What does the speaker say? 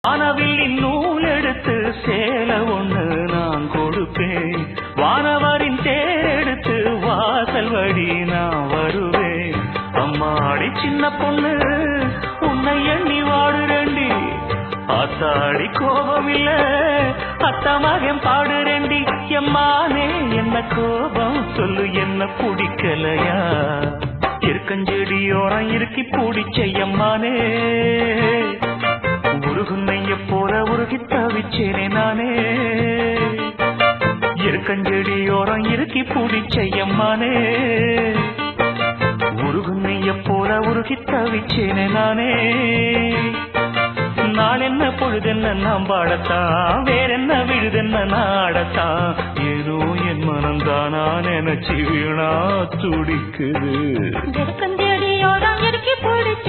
வானவில்லின் நூல் எடுத்து சேல ஒண்ணு நான் கொடுப்பேன். வானவரின் தேர் எடுத்து வாசல் வழி நான் வருவேன். அம்மாடி சின்ன பொண்ணு உன்னை எண்ணி வாடுறேண்டி. ஆத்தாடி கோபமில்ல அத்தமகன் பாடுறேண்டி. எம்மானே என்ன கோபம் சொல்லு, என்ன பிடிக்கலையா? இருக்கஞ்செடியோரம் இருக்கி பிடிச்ச எம்மானே, உருகுன்னைய போல உருகி தவிச்சேனே நானே. இருக்கஞ்செடியோரம் இருக்கி பிடிச்ச எம்மானே, உருகுன்னைய போல உருகி தவிச்சேனே நானே. நாள் என்ன பொழுதென்ன நாம் பாடத்தான், வேறென்ன விழுதென்ன நாடத்தான். ஏதோ என் மனம்தானா நினைச்சு வீணா துடிக்குது. இருக்கஞ்செடியோரம் இருக்கி பிடிச்ச